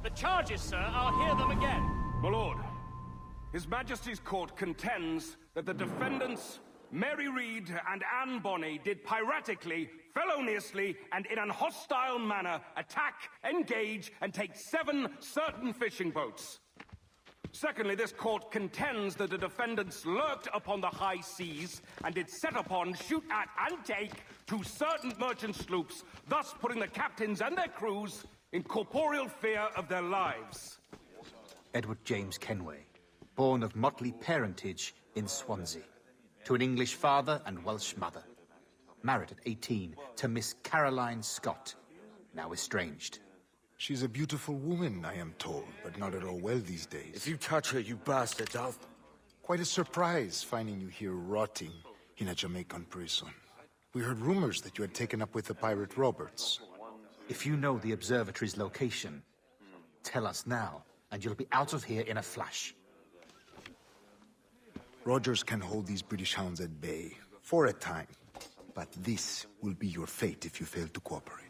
The charges, sir, I'll hear them again. My lord, His Majesty's court contends that the defendants, Mary Read and Anne Bonny, did piratically, feloniously, and in an hostile manner attack, engage, and take 7 certain fishing boats. Secondly, this court contends that the defendants lurked upon the high seas and did set upon, shoot at, and take 2 certain merchant sloops, thus putting the captains and their crews in corporeal fear of their lives. Edward James Kenway, born of motley parentage in Swansea, to an English father and Welsh mother. Married at 18 to Miss Caroline Scott, now estranged. She's a beautiful woman, I am told, but not at all well these days. If you touch her, you bastards, I'll... Quite a surprise finding you here rotting in a Jamaican prison. We heard rumors that you had taken up with the pirate Roberts. If you know the observatory's location, tell us now, and you'll be out of here in a flash. Rogers can hold these British hounds at bay, for a time. But this will be your fate if you fail to cooperate.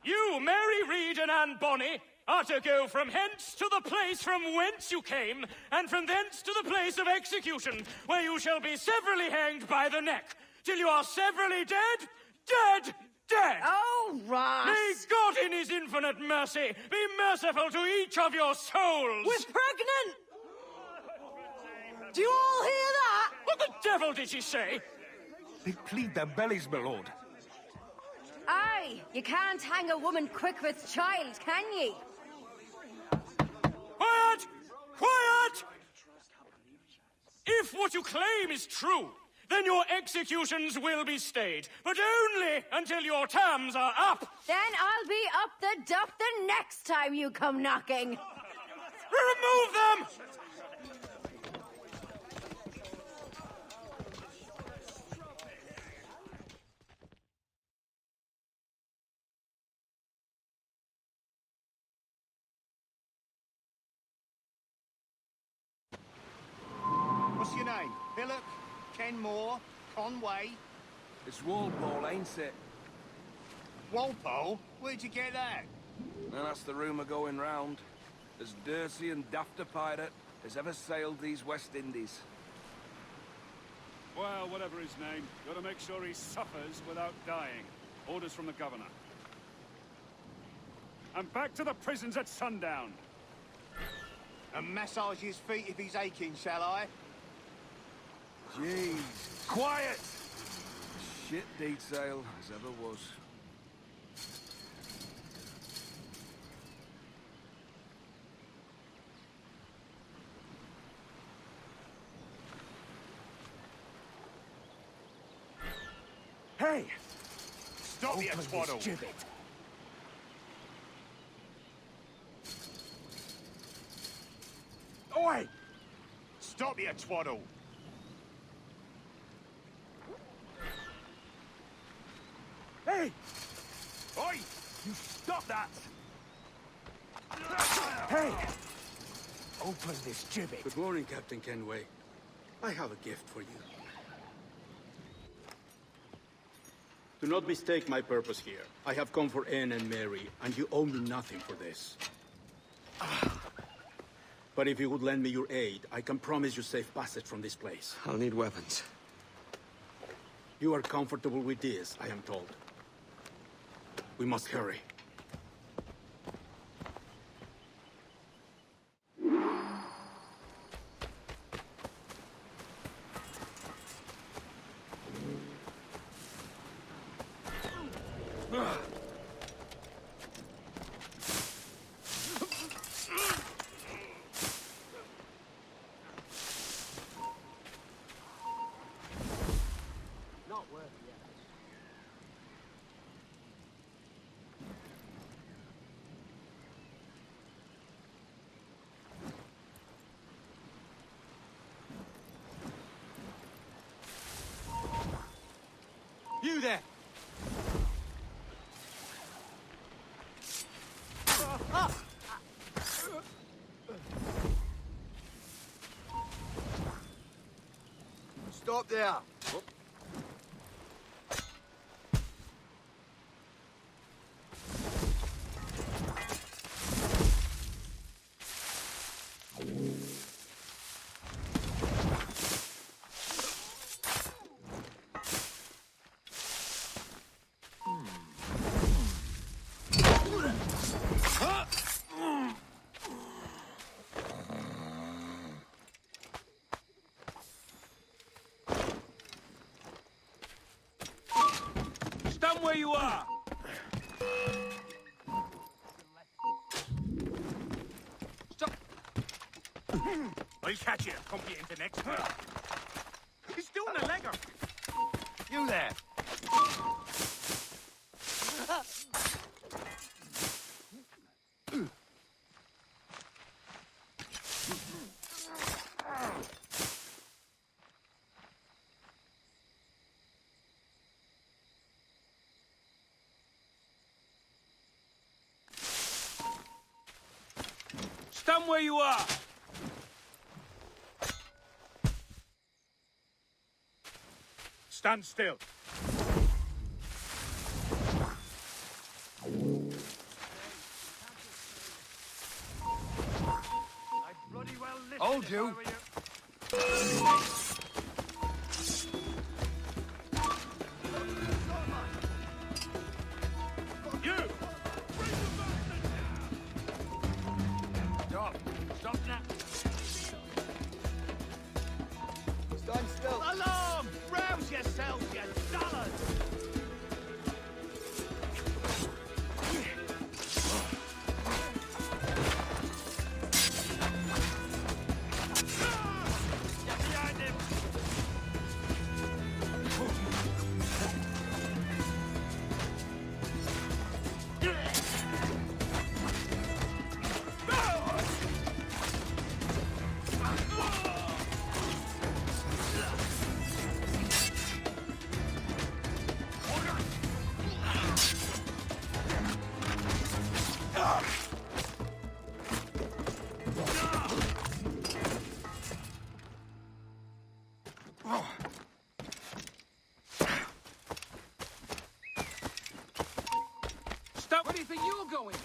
You, Mary Read and Anne Bonny, are to go from hence to the place from whence you came, and from thence to the place of execution, where you shall be severally hanged by the neck, till you are severally dead, dead, dead! Oh, Ross! May God in his infinite mercy be merciful to each of your souls! We're pregnant! Do you all hear that? What the devil did she say? They plead their bellies, my lord. Aye, you can't hang a woman quick with child, can ye? Quiet! Quiet! If what you claim is true, then your executions will be stayed, but only until your terms are up. Then I'll be up the duff the next time you come knocking. Remove them! What's your name? Billock? Kenmore? Conway? It's Walpole, ain't it? Walpole? Where'd you get that? Well, that's the rumour going round. As dirty and daft a pirate as ever sailed these West Indies. Well, whatever his name, gotta make sure he suffers without dying. Orders from the governor. And back to the prisons at sundown. And massage his feet if he's aching, shall I? Jeez. Quiet! Shit detail as ever was. Hey! Stop your twaddle! Oi! Stop your twaddle! Hey! Oi! You stop that! Hey! Open this gibbet! Good morning, Captain Kenway. I have a gift for you. Do not mistake my purpose here. I have come for Anne and Mary, and you owe me nothing for this. But if you would lend me your aid, I can promise you safe passage from this place. I'll need weapons. You are comfortable with this, I am told. We must hurry. You there! Stop there! I'll catch you. Come here into next time. He's doing a legger. You there. Stand where you are! Stand still. Hold you! Stop now. Stand still. Alarm! Rouse yourselves, you dullards! Get behind him! Stop! Where do you think you're going?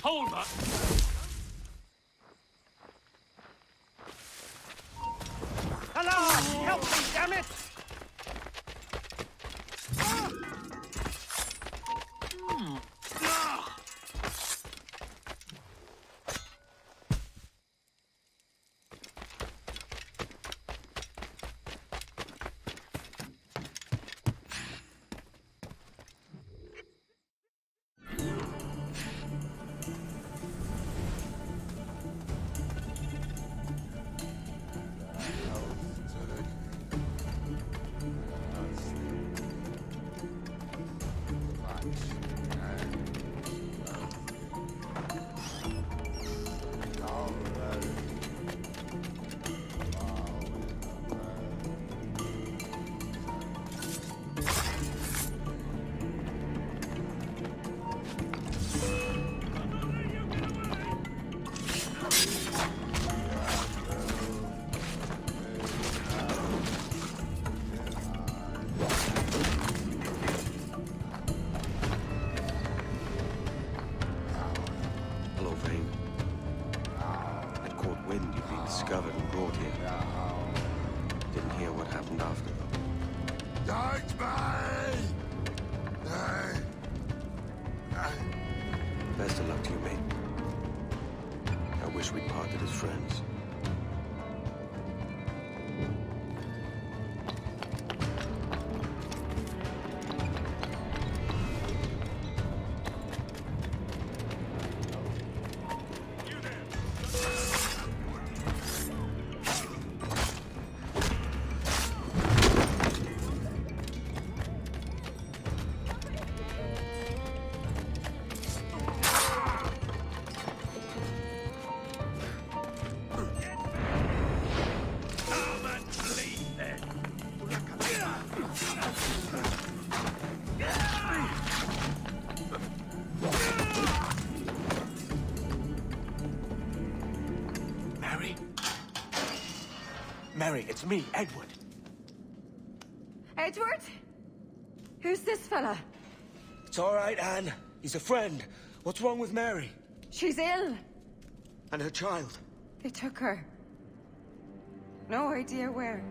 Hold up! Hello! Help me, damn it! Discovered and brought here. Didn't hear what happened after. Best of luck to you, mate. I wish we'd parted as friends. Mary, it's me, Edward. Edward? Who's this fella? It's all right, Anne. He's a friend. What's wrong with Mary? She's ill. And her child? They took her. No idea where.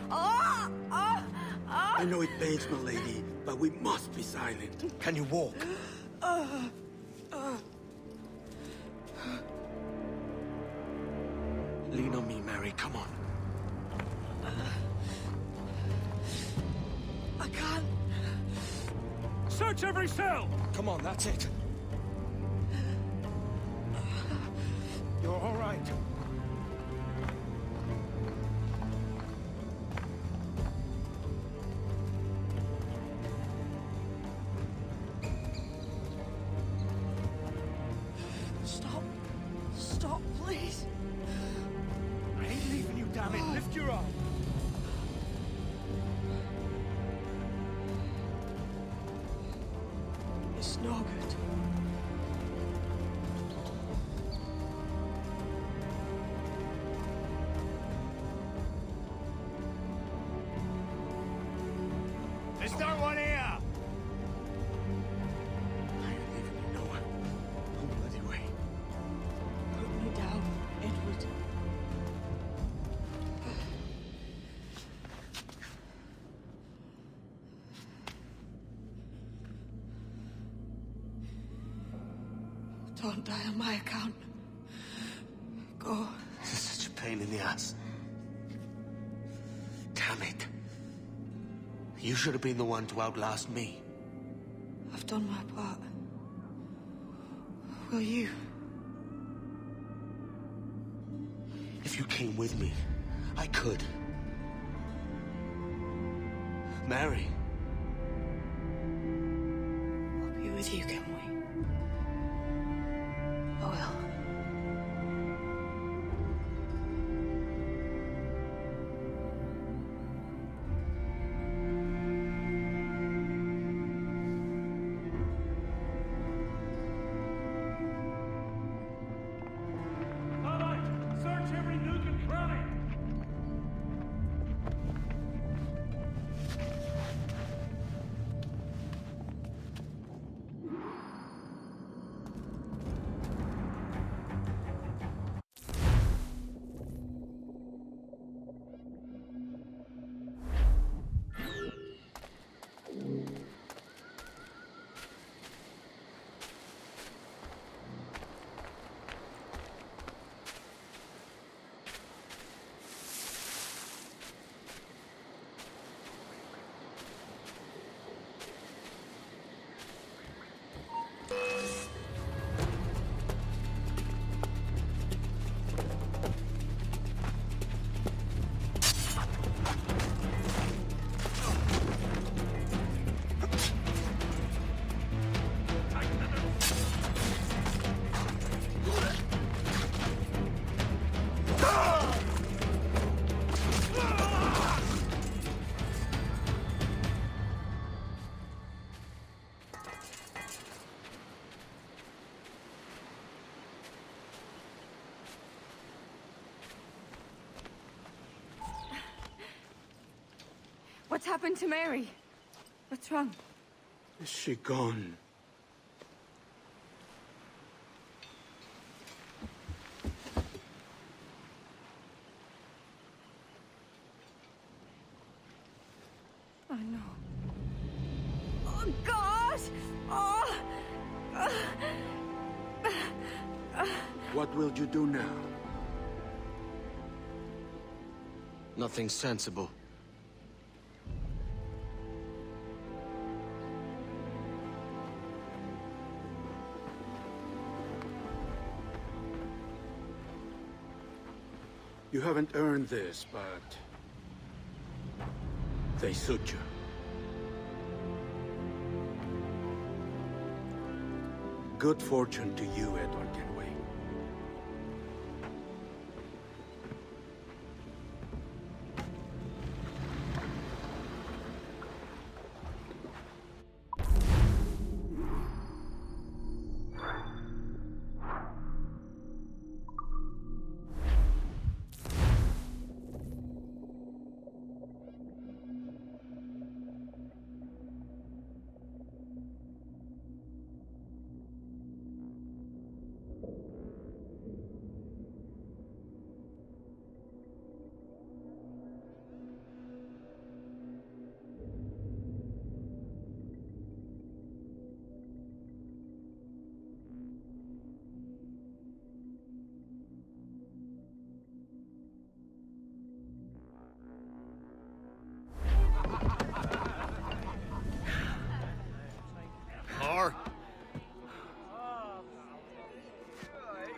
Oh! Oh! Oh! I know it pains my lady, but we must be silent. Can you walk? Lean on me, Mary. Come on. I can't. Search every cell! Come on, that's it. You're all right. Stop. Stop, please. I ain't leaving you, damn it. Lift your arm. It's no good. There's no one here! I ain't leaving you nowhere. No bloody way. Put me down, Edward. Don't die on my account. Go. This is such a pain in the ass. Damn it. You should have been the one to outlast me. I've done my part. Will you? If you came with me, I could. Mary. I'll be with you, can we? I will. All right, search every nook and cranny. What's happened to Mary? What's wrong? Is she gone? Oh, no. Oh, God! Oh! What will you do now? Nothing sensible. You haven't earned this, but they suit you. Good fortune to you, Edward Kenway.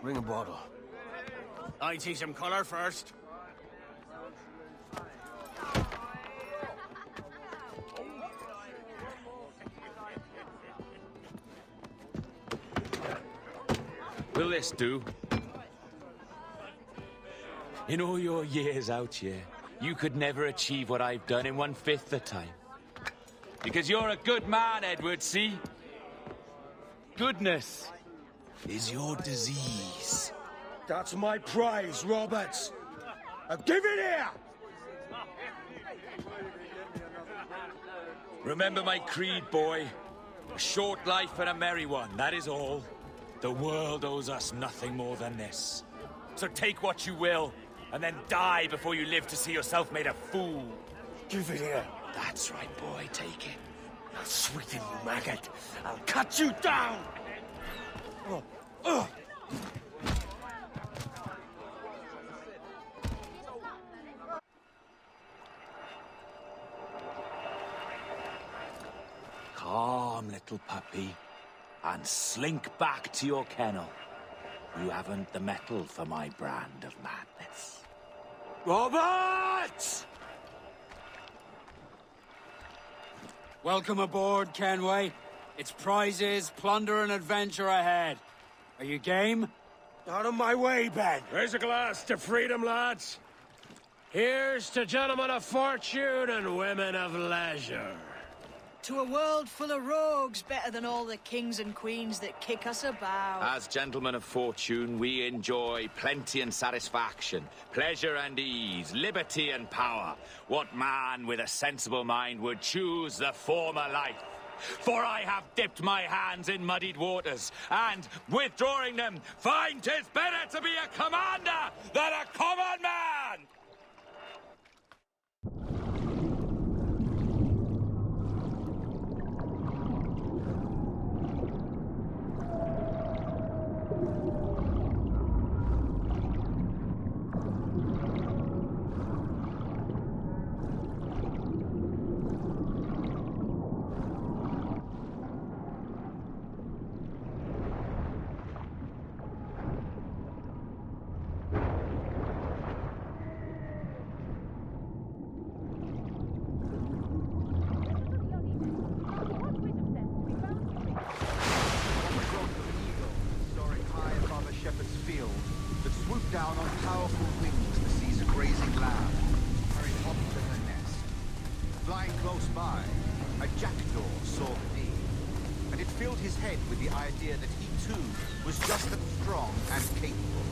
Bring a bottle. I see some color first. Will this do? In all your years out here, you could never achieve what I've done in 1/5 the time. Because you're a good man, Edward, see? Goodness is your disease. That's my prize, Roberts. Now give it here! Remember my creed, boy. A short life and a merry one, that is all. The world owes us nothing more than this. So take what you will, and then die before you live to see yourself made a fool. Give it here. That's right, boy, take it. I'll sweeten you, maggot. I'll cut you down! Calm, little puppy, and slink back to your kennel. You haven't the mettle for my brand of madness. Roberts! Welcome aboard, Kenway. It's prizes, plunder, and adventure ahead. Are you game? Out of my way, Ben. Raise a glass to freedom, lads. Here's to gentlemen of fortune and women of leisure. To a world full of rogues, better than all the kings and queens that kick us about. As gentlemen of fortune, we enjoy plenty and satisfaction, pleasure and ease, liberty and power. What man with a sensible mind would choose the former life? For I have dipped my hands in muddied waters, and, withdrawing them, find 'tis better to be a commander than a common man! Down on powerful wings to seize a grazing lamb, carried off to her nest. Flying close by, a jackdaw saw the deed, and it filled his head with the idea that he too was just as strong and capable.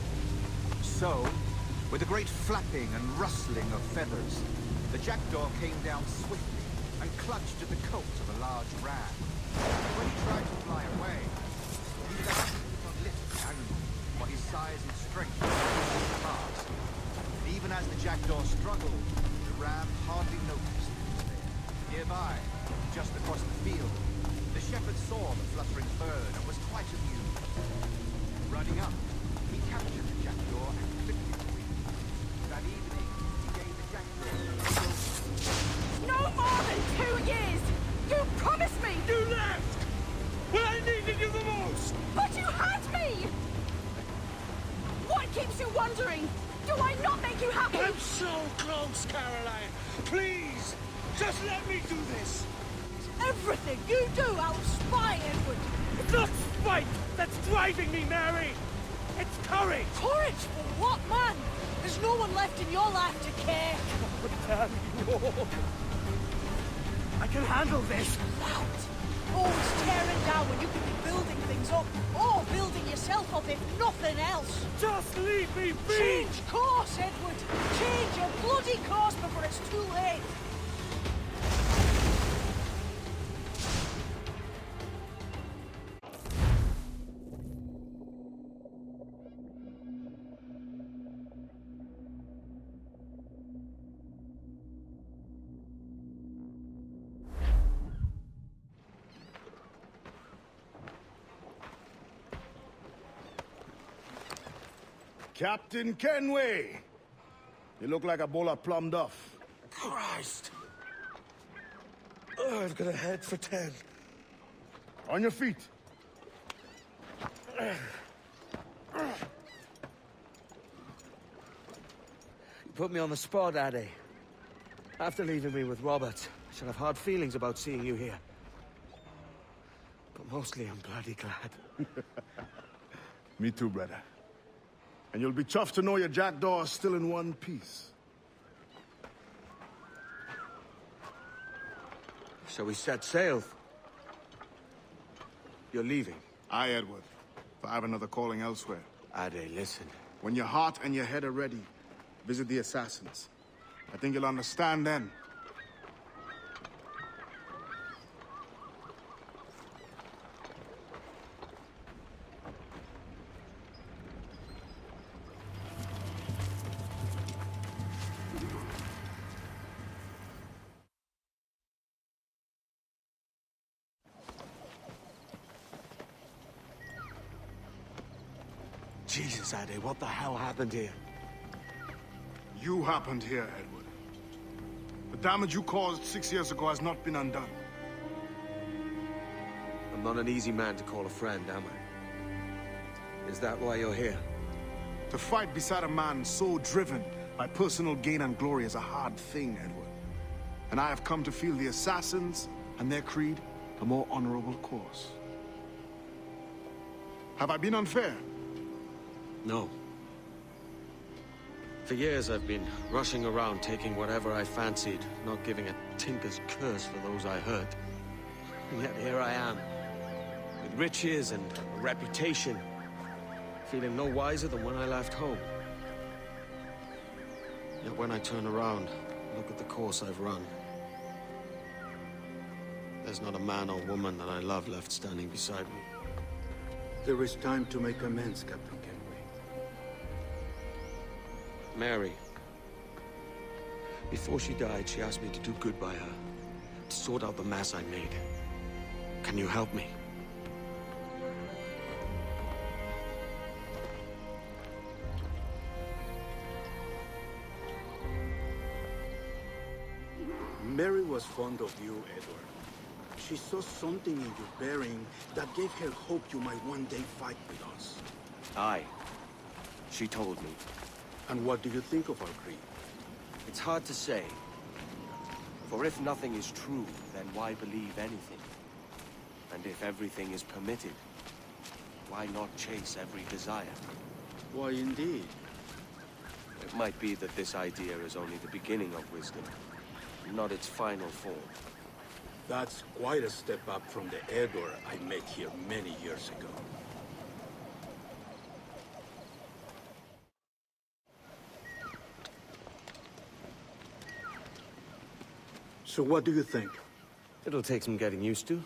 So, with a great flapping and rustling of feathers, the jackdaw came down swiftly and clutched at the coat of a large ram. When he tried to fly away, he could not lift the animal, for his size and strength was fast. And even as the jackdaw struggled, the ram hardly noticed it was there. Nearby, just across the field, the shepherd saw the fluttering bird and was quite amused. Running up, he captured the jackdaw and clipped its wings. That evening, he gave the jackdaw No more than 2 years! You promised me! You left! When I needed you the most! But you had me! What keeps you wondering? Do I not make you happy? I'm so close, Caroline. Please, just let me do this. Everything you do, I'll spy, Edward. It's not spite that's driving me, Mary. It's courage. Courage for what, man? There's no one left in your life to care. Oh, damn you all. I can handle this. Loud. Always tearing down when you could be building things up, or building yourself up if nothing else. Just leave me be! Change course, Edward! Change your bloody course before it's too late! Captain Kenway! You look like a bowl of plum duff. Christ! Oh, I've got a head for 10. On your feet. Put me on the spot, Addy. After leaving me with Robert, I should have hard feelings about seeing you here. But mostly I'm bloody glad. Me too, brother. And you'll be chuffed to know your jackdaw is still in one piece. So we set sail. You're leaving? Aye, Edward. But I have another calling elsewhere. Ade, listen. When your heart and your head are ready, visit the Assassins. I think you'll understand then. Jesus, Ade, what the hell happened here? You happened here, Edward. The damage you caused 6 years ago has not been undone. I'm not an easy man to call a friend, am I? Is that why you're here? To fight beside a man so driven by personal gain and glory is a hard thing, Edward. And I have come to feel the Assassins and their creed a more honorable course. Have I been unfair? No. For years I've been rushing around, taking whatever I fancied, not giving a tinker's curse for those I hurt. And yet here I am, with riches and a reputation, feeling no wiser than when I left home. Yet when I turn around, look at the course I've run. There's not a man or woman that I love left standing beside me. There is time to make amends, Captain Kenway. Mary. Before she died, she asked me to do good by her, to sort out the mess I made. Can you help me? Mary was fond of you, Edward. She saw something in your bearing that gave her hope you might one day fight with us. Aye. She told me. And what do you think of our creed? It's hard to say. For if nothing is true, then why believe anything? And if everything is permitted, why not chase every desire? Why, indeed. It might be that this idea is only the beginning of wisdom, not its final form. That's quite a step up from the Edward I met here many years ago. So what do you think? It'll take some getting used to.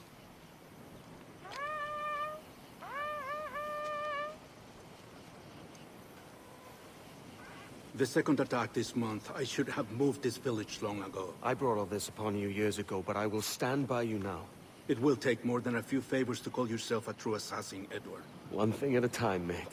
The second attack this month, I should have moved this village long ago. I brought all this upon you years ago, but I will stand by you now. It will take more than a few favors to call yourself a true assassin, Edward. One thing at a time, mate.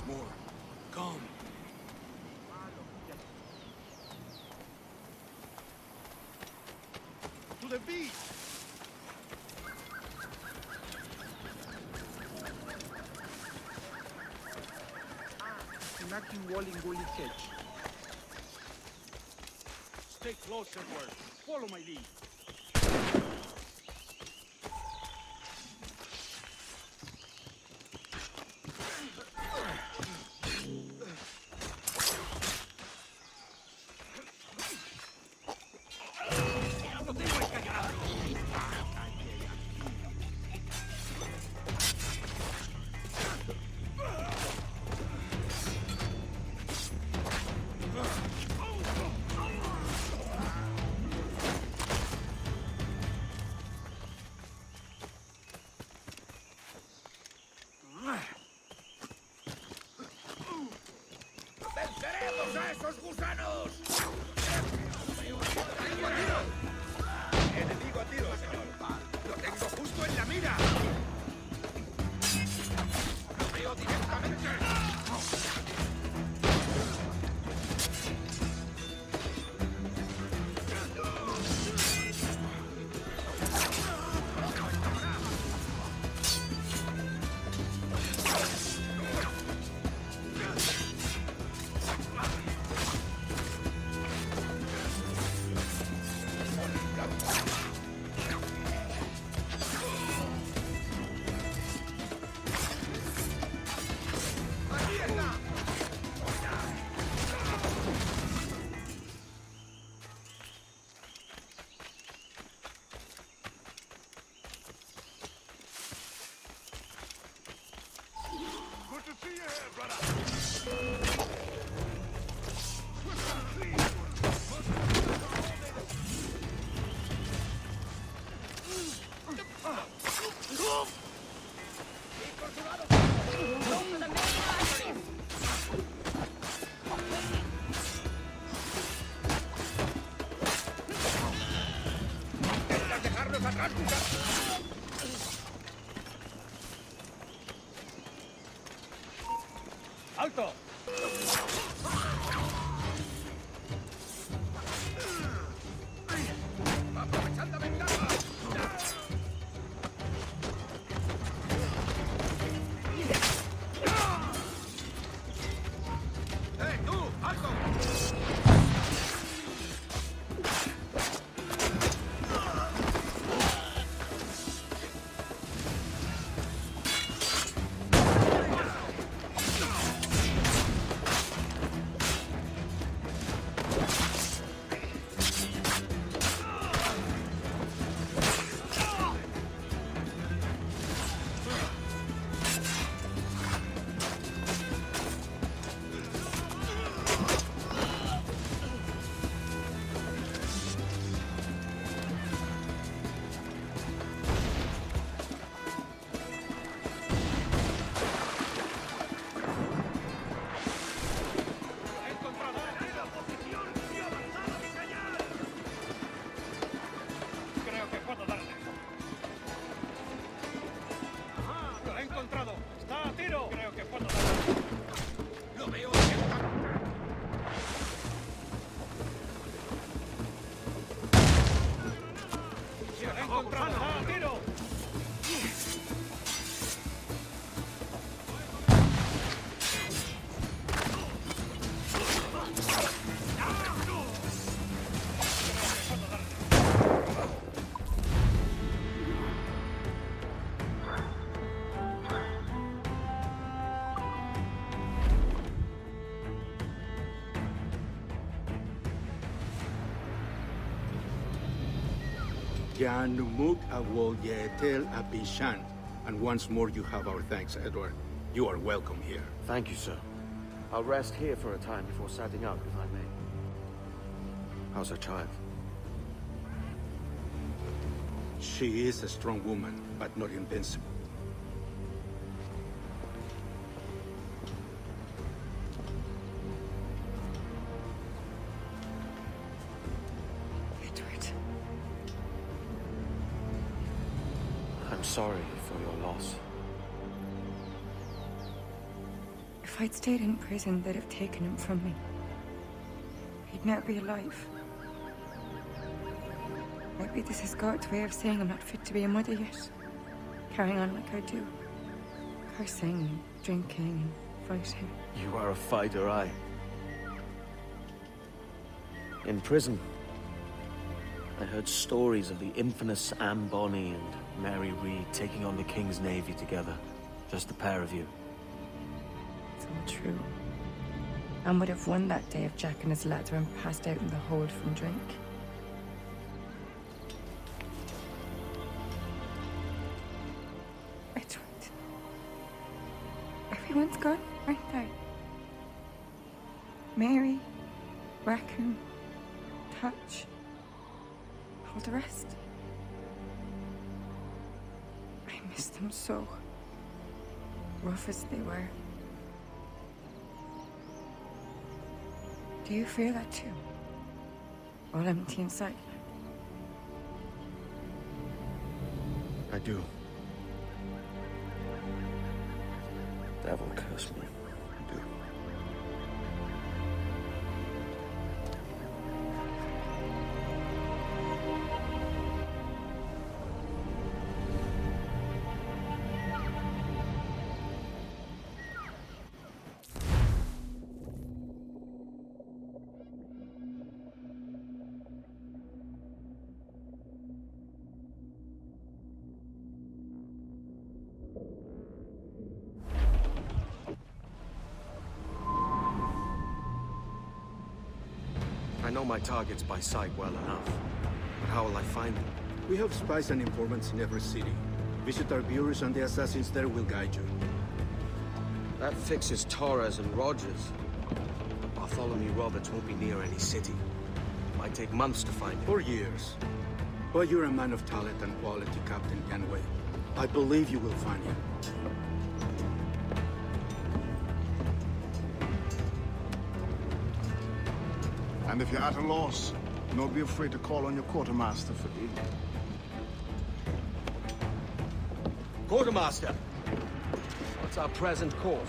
More. Come. To the beach! Stay close, Edward. Follow my lead. ¡Alto! And once more, you have our thanks, Edward. You are welcome here. Thank you, sir. I'll rest here for a time before setting out, if I may. How's her child? She is a strong woman, but not invincible. Edward. I'm sorry for your loss. If I'd stayed in prison, they'd have taken him from me. He'd never be alive. Maybe this is God's way of saying I'm not fit to be a mother yet. Carrying on like I do. Cursing and drinking and fighting. You are a fighter, aye. In prison, I heard stories of the infamous Anne Bonny and Mary Read taking on the King's Navy together. Just the pair of you. It's all true. Anne would have won that day if Jack and his lads weren't passed out in the hold from drink. Edward. Everyone's gone, aren't they? Mary, Raccoon, Touch, all the rest. I miss them so. Rough as they were. Do you feel that too? All empty inside? I do. Devil curse me. I do. I know my targets by sight well enough, but how will I find them? We have spies and informants in every city. Visit our bureaus and the assassins there will guide you. That fixes Torres and Rogers. But Bartholomew Roberts won't be near any city. Might take months to find him. For years. But you're a man of talent and quality, Captain Kenway. I believe you will find him. And if you're at a loss, don't be afraid to call on your quartermaster for aid. Quartermaster, what's our present course?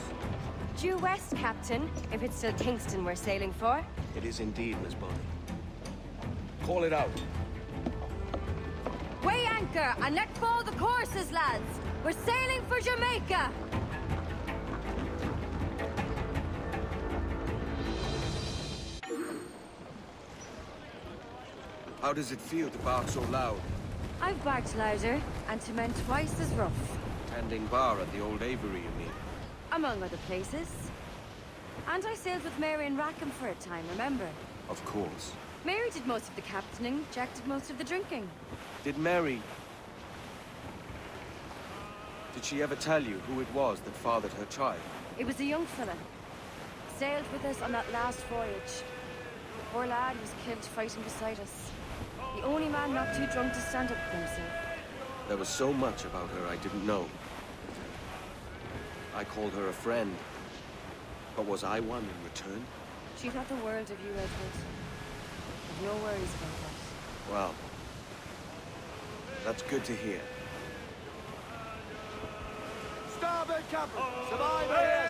Due west, Captain, if it's still Kingston we're sailing for. It is indeed, Miss Bonny. Call it out. Weigh anchor and let fall the courses, lads! We're sailing for Jamaica! How does it feel to bark so loud? I've barked louder, and to men twice as rough. Tending bar at the old Aviary, you mean? Among other places. And I sailed with Mary and Rackham for a time, remember? Of course. Mary did most of the captaining, Jack did most of the drinking. Did Mary... Did she ever tell you who it was that fathered her child? It was a young fella. Sailed with us on that last voyage. Poor lad was killed fighting beside us. The only man not too drunk to stand up for himself. There was so much about her I didn't know. I called her a friend. But was I one in return? She thought the world of you, Edward. Have no worries about that. Well, that's good to hear. Starboard, Captain! Survive here!